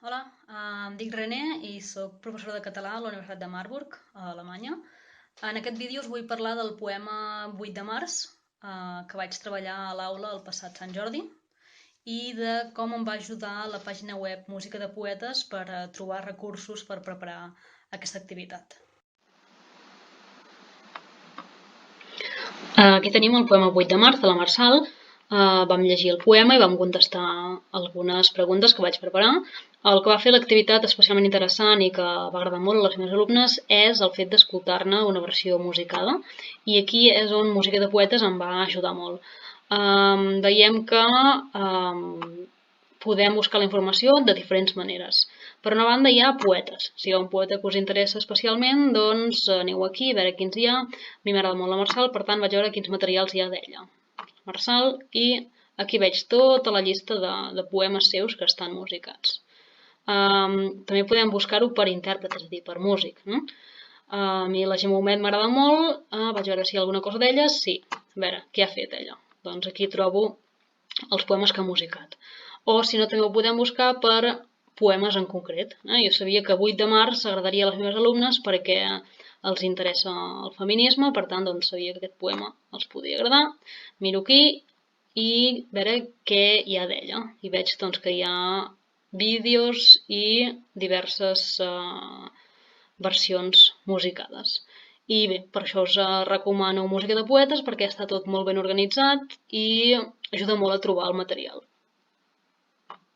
Hola, em dic René i sóc professora de català a la Universitat de Marburg, a Alemanya. En aquest vídeo us vull parlar del poema 8 de març, que vaig treballar a l'aula el passat Sant Jordi, i de com em va ajudar la pàgina web Música de Poetes per trobar recursos per preparar aquesta activitat. Aquí tenim el poema 8 de març de la Marçal. Vam llegir el poema i vam contestar algunes preguntes que vaig preparar. El que va fer l'activitat especialment interessant i que va agradar molt a les meves alumnes és el fet d'escoltar-ne una versió musicada, i aquí és on Música de Poetes em va ajudar molt. Veiem que podem buscar la informació de diferents maneres. Per una banda hi ha poetes. Si hi ha un poeta que us interessa especialment, doncs aneu aquí a veure quins hi ha. A mi m'agrada molt la Marçal, per tant vaig veure quins materials hi ha d'ella. Marçal, i aquí veig tota la llista de poemes seus que estan musicats. També podem buscar-ho per intèrpret, és a dir, per músic. A mi la Gemma Humet m'agrada molt, vaig veure si hi ha alguna cosa d'ella, sí. A veure, què ha fet ella? Doncs aquí trobo els poemes que ha musicat. O si no, també ho podem buscar per poemes en concret. Jo sabia que 8 de març agradaria a les meves alumnes perquè els interessa el feminisme, per tant, doncs, sabia que aquest poema els podia agradar. Miro aquí i veure què hi ha d'ella. I veig doncs, que hi ha vídeos i diverses versions musicades. I bé, per això us recomano Música de Poetes, perquè està tot molt ben organitzat i ajuda molt a trobar el material.